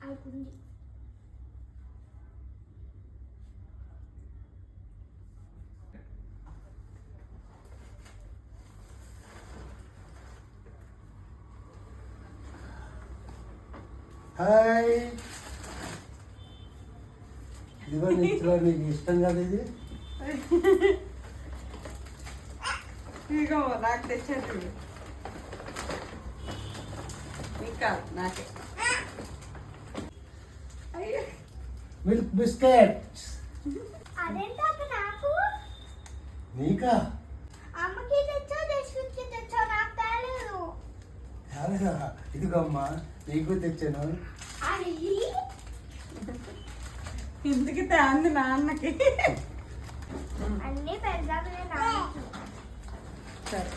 ఆడుకుంది. Hi, ఇదిగో నీటిలో నీకు ఇష్టం కదా ఇది. ఇదిగో నాకు తెచ్చాడు. ఇంకా నాకే మిల్క్ బిస్కెట్స్. అదేంటి అక్క నాకు? నీకా? అమ్మకి తెచ్చా, దేశకి తెచ్చా, నాకు తేలేదు. కాదా? ఇదిగో అమ్మా, నీకు తెచ్చాను. అది ఇంటికి తాంది నాన్నకి. అన్ని పెద్ద సరే